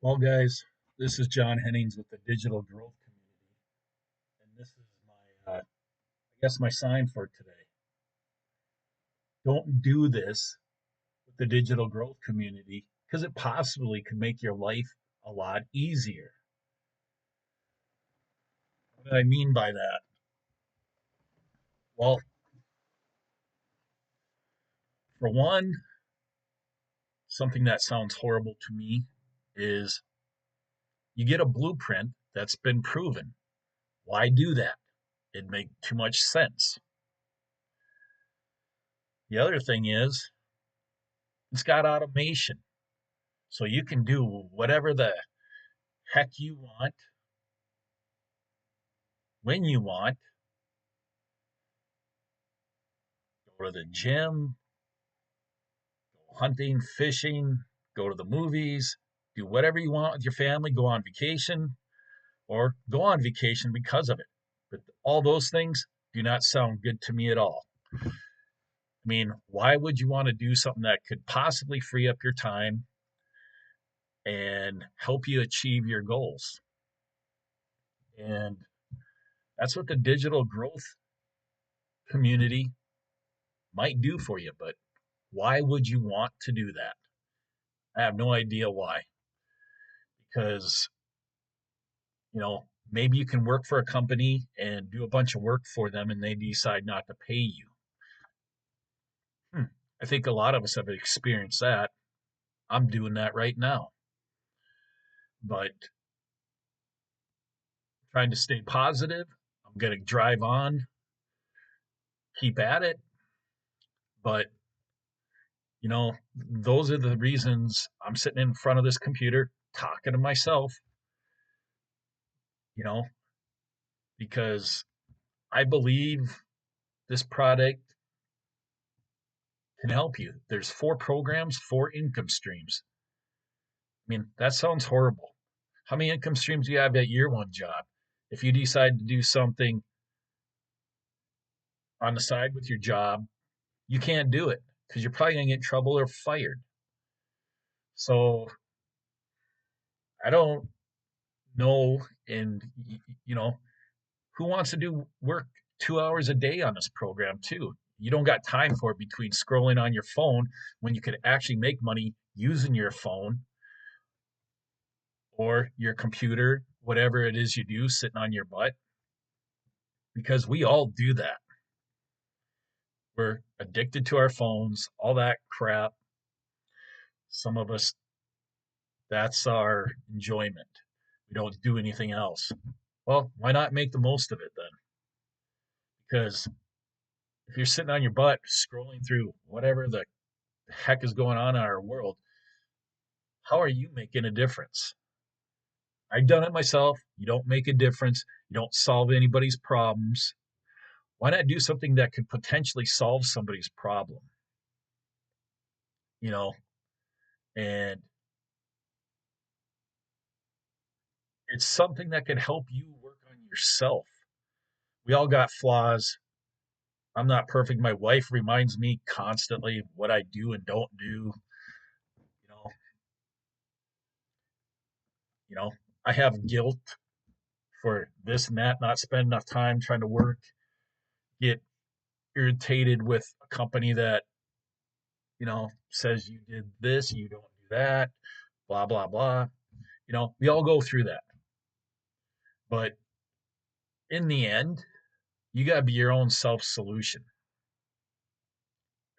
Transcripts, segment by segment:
Well, guys, this is John Hennings with the Digital Growth Community, and this is I guess, my sign for today. Don't do this with the Digital Growth Community because it possibly could make your life a lot easier. What do I mean by that? Well, for one, something that sounds horrible to me is you get a blueprint that's been proven. Why do that? It makes too much sense. The other thing is it's got automation. So you can do whatever the heck you want, when you want, go to the gym, go hunting, fishing, go to the movies, do whatever you want with your family, go on vacation, or go on vacation because of it. But all those things do not sound good to me at all. I mean, why would you want to do something that could possibly free up your time and help you achieve your goals? And that's what the digital growth community might do for you. But why would you want to do that? I have no idea why. Because, you know, maybe you can work for a company and do a bunch of work for them and they decide not to pay you. Hmm. I think a lot of us have experienced that. I'm doing that right now. But trying to stay positive, I'm going to drive on, keep at it. But, those are the reasons I'm sitting in front of this computer talking to myself, you know, because I believe this product can help you. There's 4 programs, 4 income streams. I mean, that sounds horrible. How many income streams do you have at your one job? If you decide to do something on the side with your job, you can't do it because you're probably going to get in trouble or fired. So I don't know. And, you know, who wants to do work 2 hours a day on this program, too? You don't got time for it between scrolling on your phone when you could actually make money using your phone or your computer, whatever it is you do, sitting on your butt, because we all do that. We're addicted to our phones, all that crap. Some of us, that's our enjoyment. We don't do anything else. Well, why not make the most of it then? Because if you're sitting on your butt scrolling through whatever the heck is going on in our world, how are you making a difference? I've done it myself. You don't make a difference. You don't solve anybody's problems. Why not do something that could potentially solve somebody's problem? You know, and it's something that can help you work on yourself. We all got flaws. I'm not perfect. My wife reminds me constantly what I do and don't do. You know, you know, I have guilt for this and that, not spend enough time trying to work, get irritated with a company that, says you did this, you don't do that, blah, blah, blah. We all go through that. But in the end, you got to be your own self solution.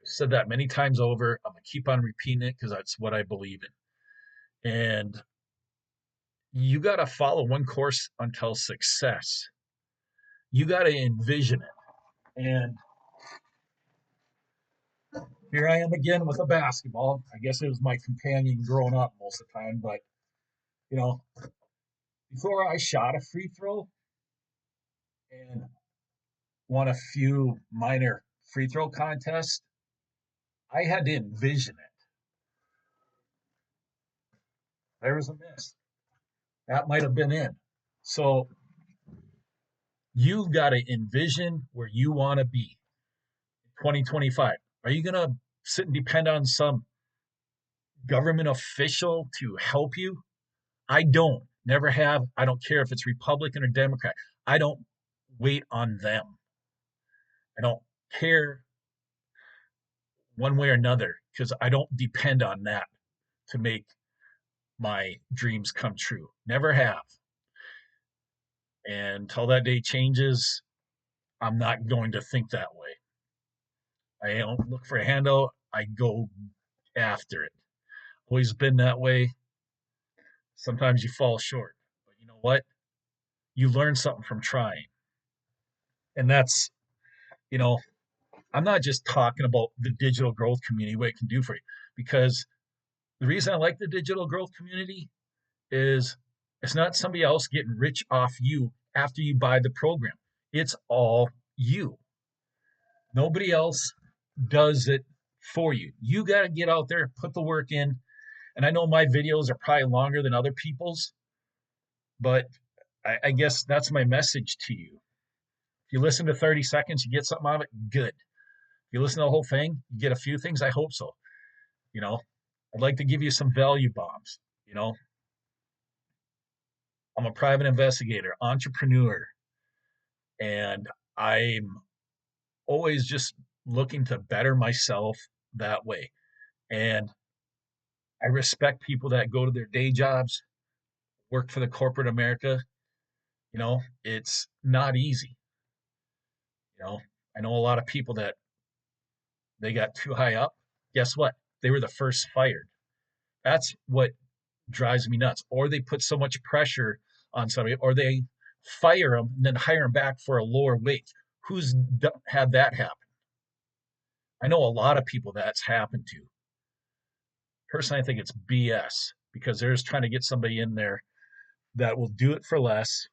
I've said that many times over. I'm going to keep on repeating it because that's what I believe in. And you got to follow one course until success. You got to envision it. And here I am again with a basketball. I guess it was my companion growing up most of the time. But, you know, before I shot a free throw and won a few minor free throw contests, I had to envision it. There was a miss. That might have been in. So you got to envision where you want to be in 2025. Are you going to sit and depend on some government official to help you? I don't, never have. I don't care if it's Republican or Democrat. I don't wait on them. I don't care one way or another because I don't depend on that to make my dreams come true. Never have. And until that day changes, I'm not going to think that way. I don't look for a handout. I go after it. Always been that way. Sometimes you fall short, but you know what? You learn something from trying. And that's, you know, I'm not just talking about the digital growth community, what it can do for you, because the reason I like the digital growth community is it's not somebody else getting rich off you after you buy the program. It's all you. Nobody else does it for you. You got to get out there, put the work in. And I know my videos are probably longer than other people's, but I guess that's my message to you. If you listen to 30 seconds, you get something out of it, good. If you listen to the whole thing, you get a few things, I hope so. You know, I'd like to give you some value bombs. You know, I'm a private investigator, entrepreneur, and I'm always just looking to better myself that way. And I respect people that go to their day jobs, work for the corporate America. You know, it's not easy. You know, I know a lot of people that they got too high up. Guess what? They were the first fired. That's what drives me nuts. Or they put so much pressure on somebody, or they fire them and then hire them back for a lower wage. Who's had that happen? I know a lot of people that's happened to. Personally, I think it's BS because they're just trying to get somebody in there that will do it for less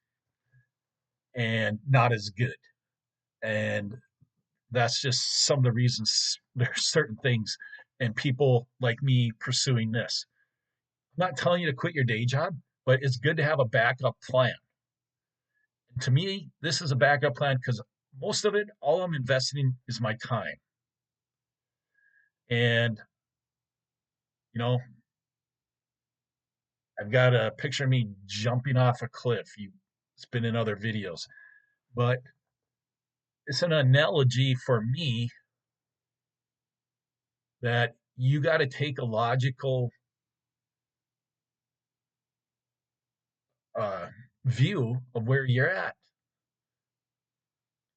and not as good. And that's just some of the reasons there's certain things and people like me pursuing this. I'm not telling you to quit your day job, but it's good to have a backup plan. And to me, this is a backup plan because most of it, all I'm investing in is my time. And, you know, I've got a picture of me jumping off a cliff. It's been in other videos, but it's an analogy for me that you got to take a logical uh, view of where you're at.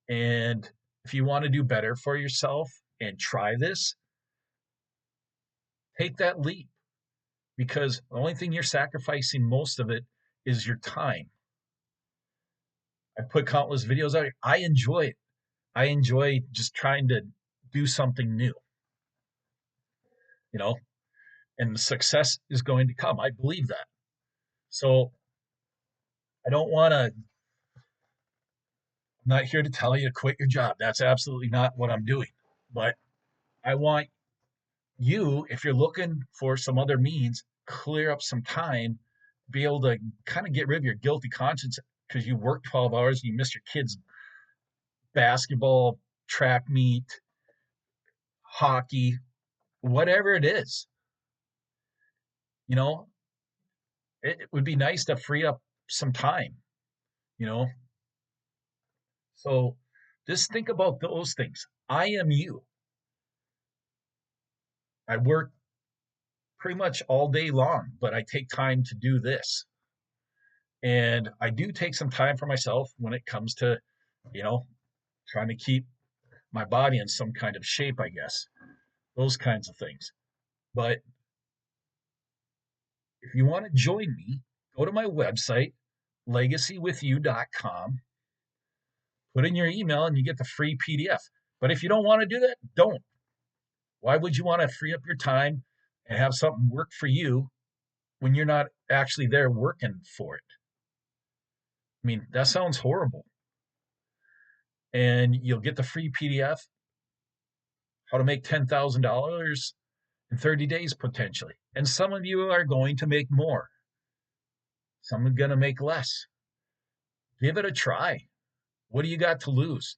And if you want to do better for yourself and try this, take that leap because the only thing you're sacrificing most of it is your time. I put countless videos out. I enjoy it. I enjoy just trying to do something new, you know, and the success is going to come. I believe that. So I don't want to, I'm not here to tell you to quit your job. That's absolutely not what I'm doing. But I want you, if you're looking for some other means, clear up some time, be able to kind of get rid of your guilty conscience because you worked 12 hours and you missed your kids' basketball, track meet, hockey, whatever it is. You know, it would be nice to free up some time, you know? So just think about those things. I am you. I work pretty much all day long, but I take time to do this. And I do take some time for myself when it comes to, you know, trying to keep my body in some kind of shape, I guess, those kinds of things. But if you want to join me, go to my website, legacywithyou.com, put in your email, and you get the free PDF. But if you don't want to do that, don't. Why would you want to free up your time and have something work for you when you're not actually there working for it? I mean, that sounds horrible. And you'll get the free PDF, how to make $10,000 in 30 days potentially. And some of you are going to make more. Some are going to make less. Give it a try. What do you got to lose?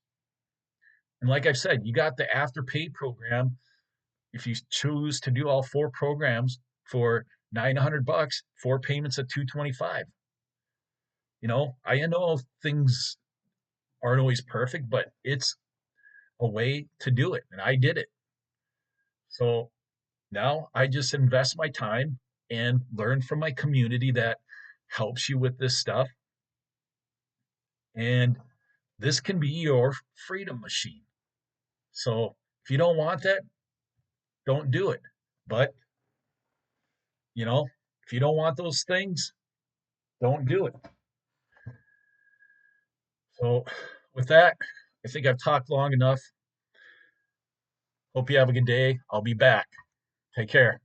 And like I said, you got the Afterpay program. If you choose to do all 4 programs for $900, 4 payments at 225. I know things aren't always perfect, but it's a way to do it, and I did it. So now I just invest my time and learn from my community that helps you with this stuff. And this can be your freedom machine. So if you don't want that, don't do it. But, you know, if you don't want those things, don't do it. So with that, I think I've talked long enough. Hope you have a good day. I'll be back. Take care.